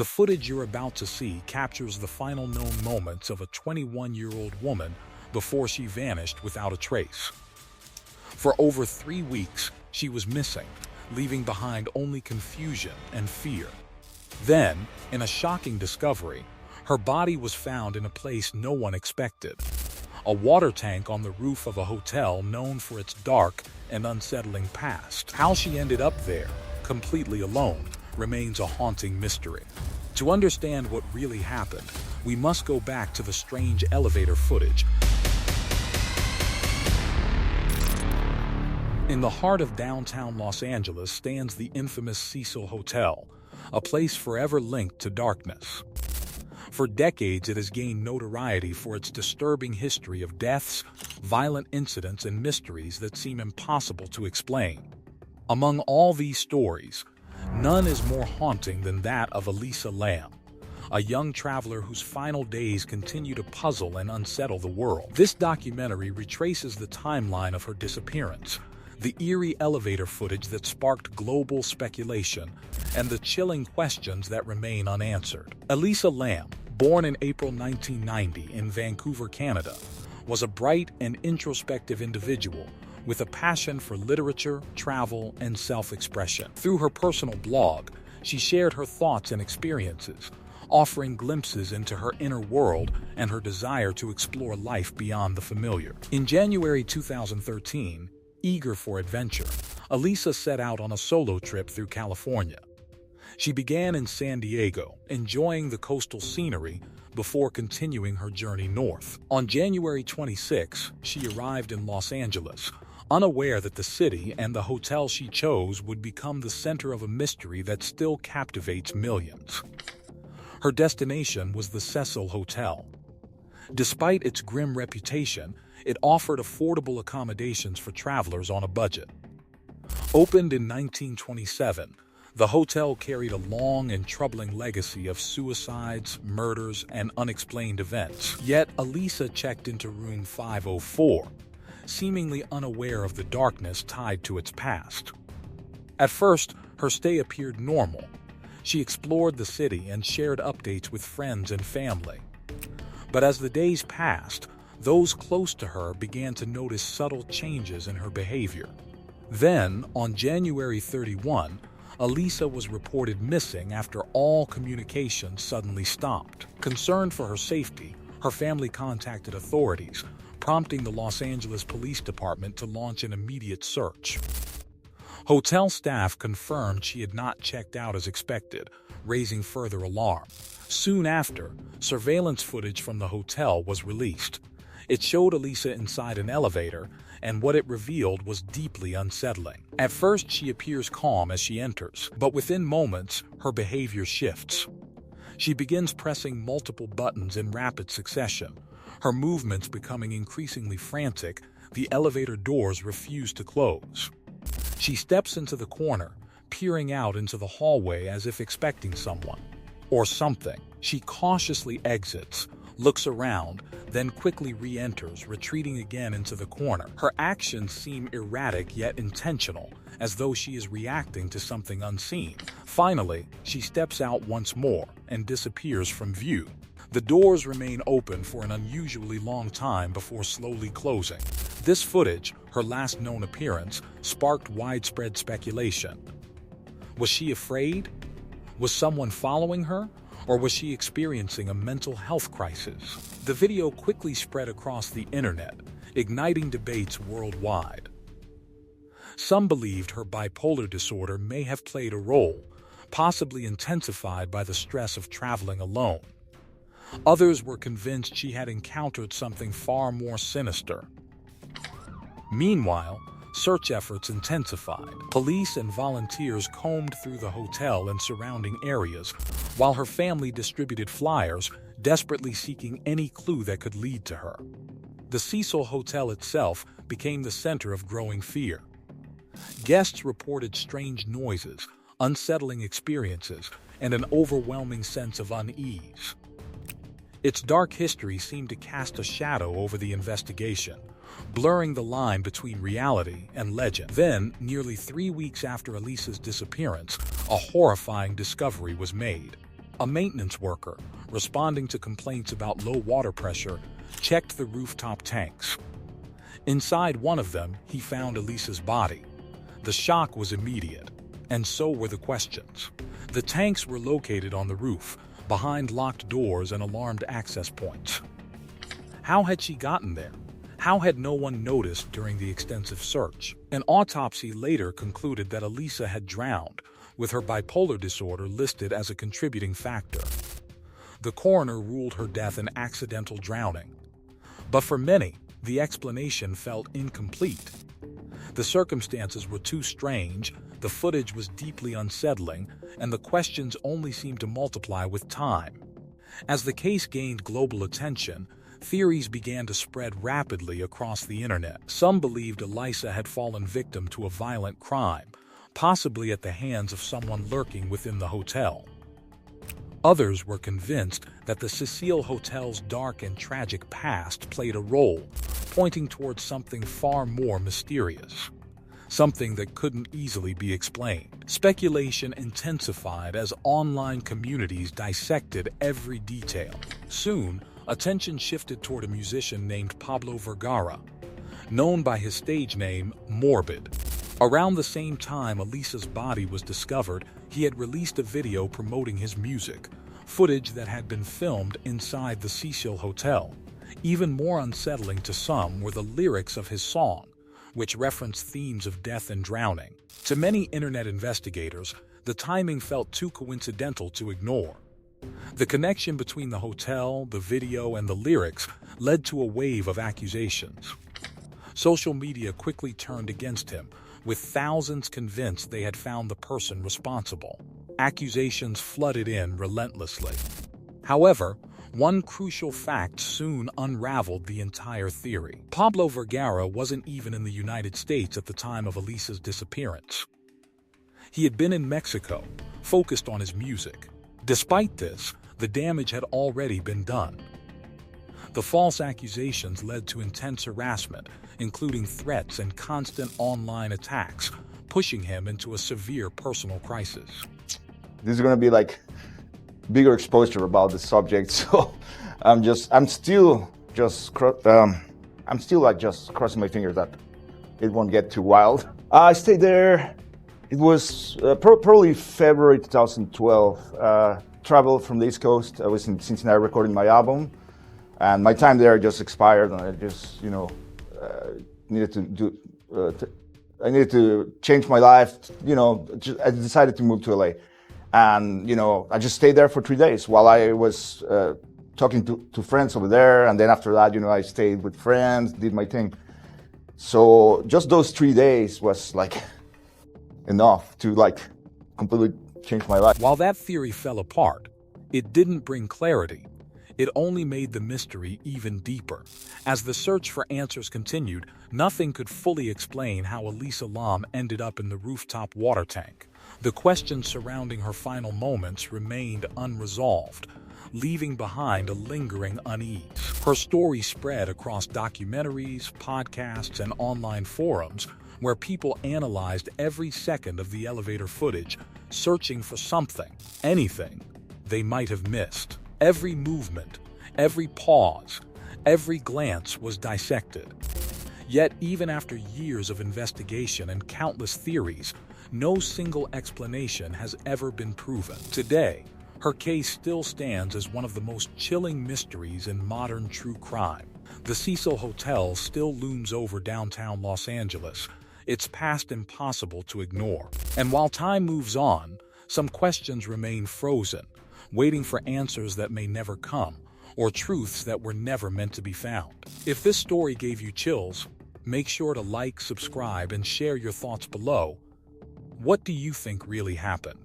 The footage you're about to see captures the final known moments of a 21-year-old woman before she vanished without a trace. For over 3 weeks, she was missing, leaving behind only confusion and fear. Then, in a shocking discovery, her body was found in a place no one expected: a water tank on the roof of a hotel known for its dark and unsettling past. How she ended up there, completely alone, remains a haunting mystery. To understand what really happened, we must go back to the strange elevator footage. In the heart of downtown Los Angeles stands the infamous Cecil Hotel, a place forever linked to darkness. For decades, it has gained notoriety for its disturbing history of deaths, violent incidents, and mysteries that seem impossible to explain. Among all these stories, none is more haunting than that of Elisa Lam, a young traveler whose final days continue to puzzle and unsettle the world. This documentary retraces the timeline of her disappearance, the eerie elevator footage that sparked global speculation, and the chilling questions that remain unanswered. Elisa Lam, born in April 1990 in Vancouver, Canada, was a bright and introspective individual with a passion for literature, travel, and self-expression. Through her personal blog, she shared her thoughts and experiences, offering glimpses into her inner world and her desire to explore life beyond the familiar. In January 2013, eager for adventure, Elisa set out on a solo trip through California. She began in San Diego, enjoying the coastal scenery before continuing her journey north. On January 26, she arrived in Los Angeles, unaware that the city and the hotel she chose would become the center of a mystery that still captivates millions. Her destination was the Cecil Hotel. Despite its grim reputation, it offered affordable accommodations for travelers on a budget. Opened in 1927, the hotel carried a long and troubling legacy of suicides, murders, and unexplained events. Yet Elisa checked into room 504, seemingly unaware of the darkness tied to its past. At first, her stay appeared normal. She explored the city and shared updates with friends and family. But as the days passed, those close to her began to notice subtle changes in her behavior. Then, on January 31, Elisa was reported missing after all communication suddenly stopped. Concerned for her safety, her family contacted authorities, prompting the Los Angeles Police Department to launch an immediate search. Hotel staff confirmed she had not checked out as expected, raising further alarm. Soon after, surveillance footage from the hotel was released. It showed Elisa inside an elevator, and what it revealed was deeply unsettling. At first, she appears calm as she enters, but within moments, her behavior shifts. She begins pressing multiple buttons in rapid succession, her movements becoming increasingly frantic. The elevator doors refuse to close. She steps into the corner, peering out into the hallway as if expecting someone or something. She cautiously exits, looks around, then quickly re-enters, retreating again into the corner. Her actions seem erratic yet intentional, as though she is reacting to something unseen. Finally, she steps out once more and disappears from view. The doors remain open for an unusually long time before slowly closing. This footage, her last known appearance, sparked widespread speculation. Was she afraid? Was someone following her? Or was she experiencing a mental health crisis? The video quickly spread across the internet, igniting debates worldwide. Some believed her bipolar disorder may have played a role, possibly intensified by the stress of traveling alone. Others were convinced she had encountered something far more sinister. Meanwhile, search efforts intensified. Police and volunteers combed through the hotel and surrounding areas, while her family distributed flyers, desperately seeking any clue that could lead to her. The Cecil Hotel itself became the center of growing fear. Guests reported strange noises, unsettling experiences, and an overwhelming sense of unease. Its dark history seemed to cast a shadow over the investigation, blurring the line between reality and legend. Then, nearly 3 weeks after Elisa's disappearance, a horrifying discovery was made. A maintenance worker, responding to complaints about low water pressure, checked the rooftop tanks. Inside one of them, he found Elisa's body. The shock was immediate, and so were the questions. The tanks were located on the roof, behind locked doors and alarmed access points. How had she gotten there? How had no one noticed during the extensive search? An autopsy later concluded that Elisa had drowned, with her bipolar disorder listed as a contributing factor. The coroner ruled her death an accidental drowning. But for many, the explanation felt incomplete. The circumstances were too strange, the footage was deeply unsettling, and the questions only seemed to multiply with time. As the case gained global attention, theories began to spread rapidly across the internet. Some believed Elisa had fallen victim to a violent crime, possibly at the hands of someone lurking within the hotel. Others were convinced that the Cecil Hotel's dark and tragic past played a role, pointing towards something far more mysterious, something that couldn't easily be explained. Speculation intensified as online communities dissected every detail. Soon, attention shifted toward a musician named Pablo Vergara, known by his stage name Morbid. Around the same time Elisa's body was discovered, he had released a video promoting his music, footage that had been filmed inside the Cecil Hotel. Even more unsettling to some were the lyrics of his song, which referenced themes of death and drowning. To many internet investigators, the timing felt too coincidental to ignore. The connection between the hotel, the video, and the lyrics led to a wave of accusations. Social media quickly turned against him, with thousands convinced they had found the person responsible. Accusations flooded in relentlessly. However, one crucial fact soon unraveled the entire theory. Pablo Vergara wasn't even in the United States at the time of Elisa's disappearance. He had been in Mexico, focused on his music. Despite this, the damage had already been done. The false accusations led to intense harassment, including threats and constant online attacks, pushing him into a severe personal crisis. This is going to be like bigger exposure about the subject, so I'm still like just crossing my fingers that it won't get too wild. I stayed there. It was probably February 2012. Traveled from the East Coast. I was in Cincinnati recording my album, and my time there just expired, and I just, needed to do. I needed to change my life. I decided to move to LA, and I just stayed there for 3 days while I was talking to friends over there, and then after that, I stayed with friends, did my thing. So just those 3 days was like enough to completely change my life. While that theory fell apart, it didn't bring clarity. It only made the mystery even deeper. As the search for answers continued, nothing could fully explain how Elisa Lam ended up in the rooftop water tank. The questions surrounding her final moments remained unresolved, leaving behind a lingering unease. Her story spread across documentaries, podcasts, and online forums, where people analyzed every second of the elevator footage, searching for something, anything, they might have missed. Every movement, every pause, every glance was dissected. Yet, even after years of investigation and countless theories, no single explanation has ever been proven. Today, her case still stands as one of the most chilling mysteries in modern true crime. The Cecil Hotel still looms over downtown Los Angeles, its past impossible to ignore. And while time moves on, some questions remain frozen, waiting for answers that may never come, or truths that were never meant to be found. If this story gave you chills, make sure to like, subscribe, and share your thoughts below. What do you think really happened?